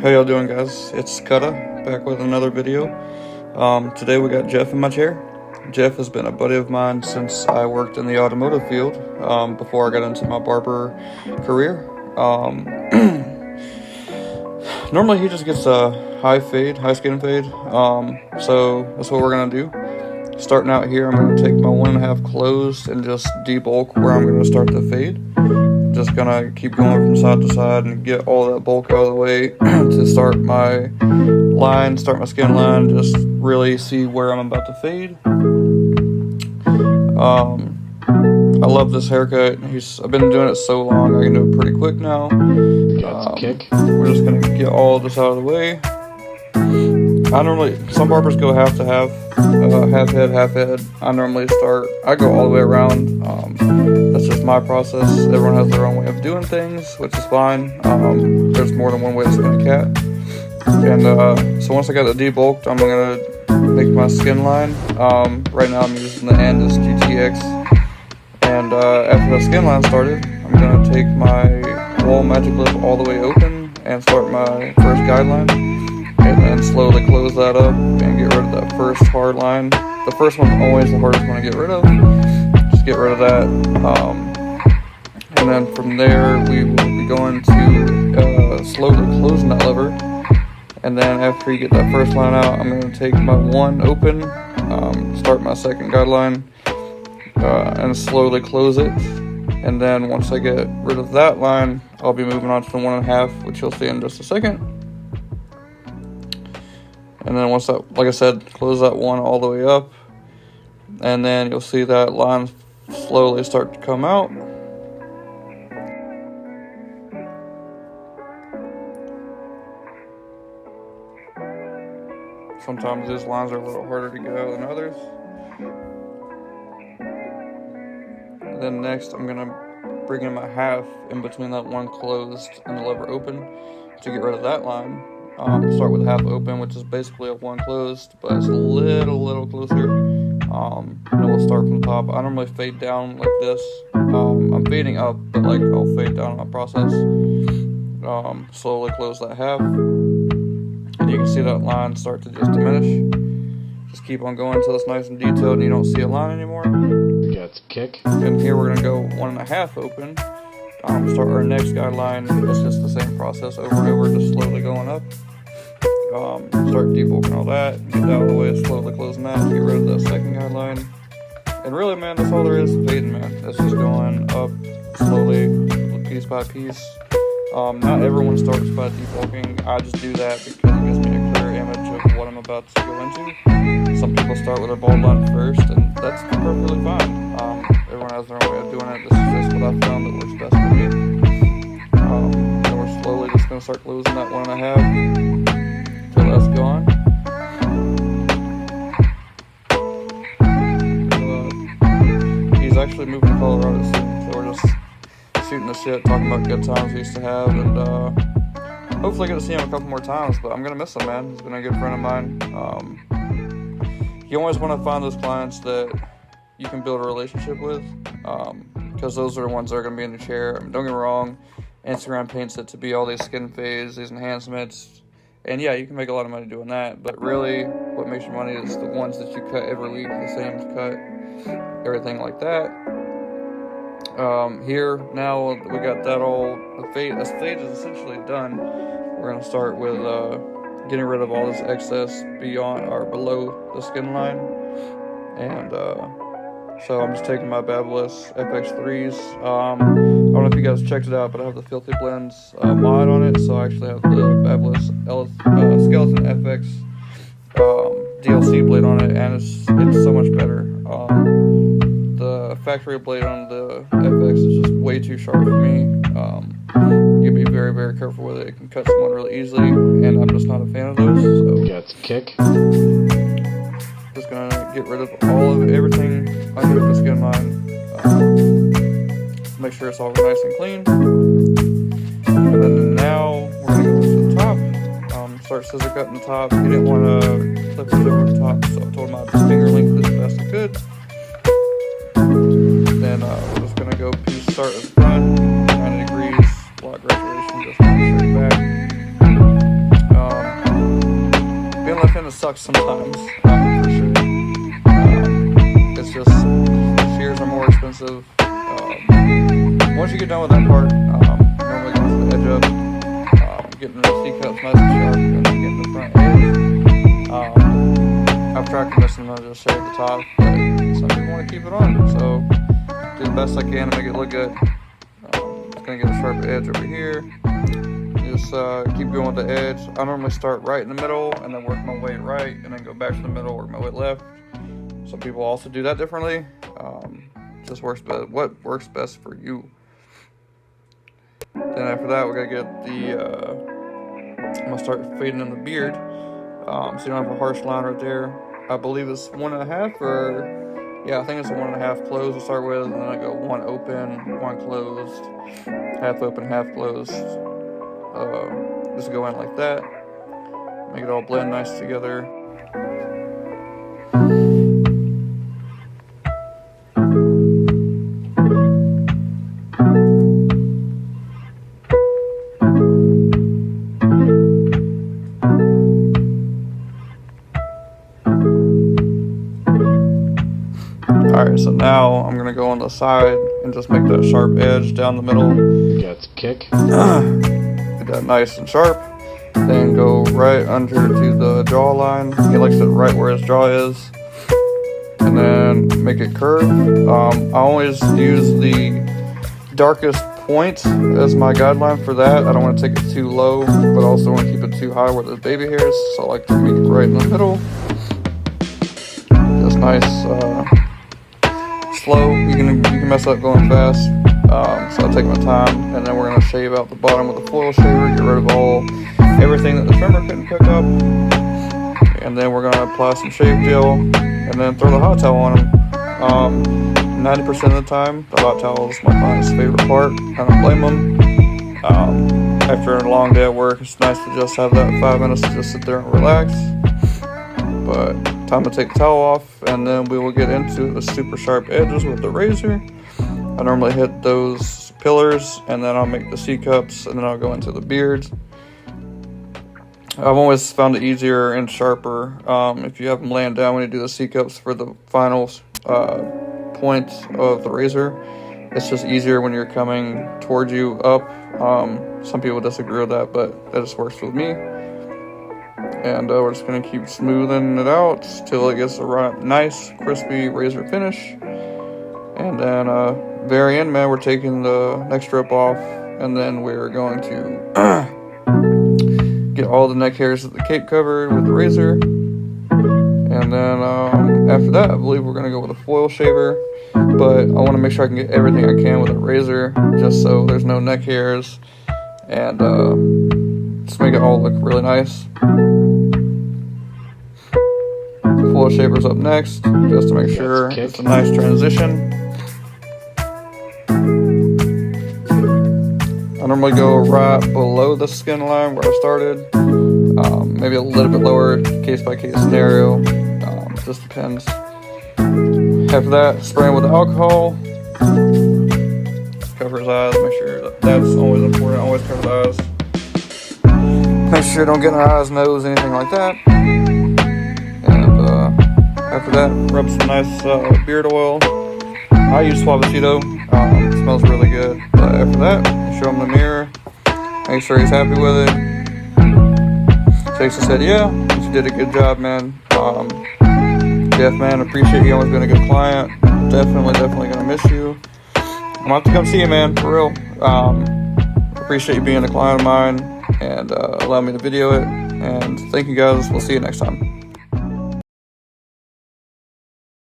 How y'all doing, guys? It's Kutta, back with another video. Today we got Jeff in my chair. Jeff has been a buddy of mine since I worked in the automotive field, before I got into my barber career. Normally he just gets a high skin fade, so that's what we're going to do. Starting out here, I'm going to take my 1.5 closed and just debulk where I'm going to start the fade. Just gonna keep going from side to side and get all that bulk out of the way to start my skin line, just really see where I'm about to fade. I love this haircut. I've been doing it so long, I can do it pretty quick now. Kick. We're just gonna get all this out of the way. Some barbers go half to half, half head. I go all the way around. That's just my process. Everyone has their own way of doing things, which is fine. There's more than one way to skin a cat. And so once I got it debulked, I'm gonna make my skin line. Right now I'm using the Andis GTX. And after the skin line started, I'm gonna take my wall magic lip all the way open and start my first guideline. And then slowly close that up and get rid of that first hard line. The first one's always the hardest one to get rid of. Just get rid of that. And then from there, we will be going to slowly closing that lever. And then after you get that first line out, I'm going to take my one open, start my second guideline, and slowly close it. And then once I get rid of that line, I'll be moving on to the 1.5, which you'll see in just a second. And then once that, like I said, close that one all the way up, and then you'll see that line slowly start to come out. Sometimes these lines are a little harder to get out than others. And then next, I'm gonna bring in my half in between that one closed and the lever open to get rid of that line. Start with half open, which is basically a one closed, but it's a little closer. And then we'll start from the top. I normally fade down like this. I'm fading up, but like I'll fade down in my process. Slowly close that half, and you can see that line start to just diminish. Just keep on going until it's nice and detailed and you don't see a line anymore. Kick. And here we're gonna go 1.5 open. Start our next guideline. It's just the same process over and over, just slowly going up. Start debulking all that, get that out of the way, slowly closing that, get rid of the second guideline. And really, man, that's all there is to fading, man. That's just going up slowly, piece by piece. Not everyone starts by debulking. I just do that because it gives me a clear image of what I'm about to go into. Some people start with their bald line first, and that's perfectly fine. Everyone has their own way of doing it. This is just what I found that works best for me. And we're slowly just going to start closing that 1.5 till that's gone. He's actually moving to Colorado soon, so we're just shooting the shit, talking about good times we used to have, and hopefully get to see him a couple more times, but I'm going to miss him, man. He's been a good friend of mine. You always want to find those clients that you can build a relationship with, because those are the ones that are going to be in the chair. I mean, don't get me wrong, Instagram paints it to be all these skin fades, these enhancements, and yeah, you can make a lot of money doing that, but really what makes your money is the ones that you cut every week, the same cut, everything like that. Here now we got that all, the fade is essentially done. We're going to start with getting rid of all this excess beyond or below the skin line. And so I'm just taking my Babyliss FX3s. I don't know if you guys checked it out, but I have the Filthy Blends mod on it. So I actually have the Babyliss Skeleton FX DLC blade on it, and it's so much better. The factory blade on the FX is just way too sharp for me. You can be very, very careful with it. It can cut someone really easily, and I'm just not a fan of those. So Kick. just gonna get rid of everything under the skin line. Make sure it's all nice and clean. And then now we're gonna go to the top. Start scissor cutting the top. He didn't want to clip it over the top, so I told him I'd just finger length it the best I could. Then we're just gonna go start at the front, 90 degrees, block graduation, just straight back. sucks sometimes, for sure. It's just shears are more expensive. Once you get done with that part, normally going to the edge up, getting the C-cups nice and sharp, and then getting the front edge. I've tried commission and I just shave the top, but some people want to keep it on, so do the best I can to make it look good. Just gonna get a sharp edge over here. Just keep going with the edge. I normally start right in the middle and then work my way right, and then go back to the middle, work my way left. Some people also do that differently. Just works best. What works best for you? Then after that, we're gonna get the. I'm gonna start fading in the beard. So you don't have a harsh line right there. I believe it's 1.5, or yeah, I think it's a 1.5 closed to start with, and then I go 1 open, 1 closed, half open, half closed. Just go in like that. Make it all blend nice together. Alright, so now I'm going to go on the side and just make that sharp edge down the middle. Gets kick. Get that nice and sharp. Then go right under to the jawline. He likes it right where his jaw is. And then make it curve. I always use the darkest point as my guideline for that. I don't want to take it too low, but also want to keep it too high where there's baby hairs. So I like to make it right in the middle. Just nice. Slow. You can mess up going fast. So I take my time, and then we're gonna shave out the bottom with a foil shaver, get rid of everything that the trimmer couldn't pick up, and then we're gonna apply some shave gel, and then throw the hot towel on them. 90% of the time, the hot towel is my client's favorite part. I don't blame them. After a long day at work, it's nice to just have that 5 minutes to just sit there and relax. But time to take the towel off, and then we will get into the super sharp edges with the razor. I normally hit those pillars, and then I'll make the C-cups, and then I'll go into the beards. I've always found it easier and sharper if you have them laying down when you do the C-cups for the final point of the razor. It's just easier when you're coming towards you up. Some people disagree with that, but that just works with me. And we're just going to keep smoothing it out till it gets a nice, crispy razor finish. And then very end, man, we're taking the neck strip off, and then we're going to get all the neck hairs of the cape covered with the razor. And then after that, I believe we're going to go with a foil shaver. But I want to make sure I can get everything I can with a razor, just so there's no neck hairs. And just make it all look really nice. Foil shaver's up next, just to make sure it's a nice transition. I normally go right below the skin line where I started, maybe a little bit lower, case by case scenario, just depends. After that, spraying with alcohol, cover his eyes, make sure that's always important, always cover the eyes. Make sure you don't get in our eyes, nose, anything like that. After that, rub some nice beard oil. I use Suavecito. It smells really good. But after that, show him the mirror. Make sure he's happy with it. Jason said, yeah, you did a good job, man. Jeff, man, appreciate you. Always been a good client. Definitely going to miss you. I'm going to have to come see you, man, for real. Appreciate you being a client of mine and allowing me to video it. And thank you, guys. We'll see you next time.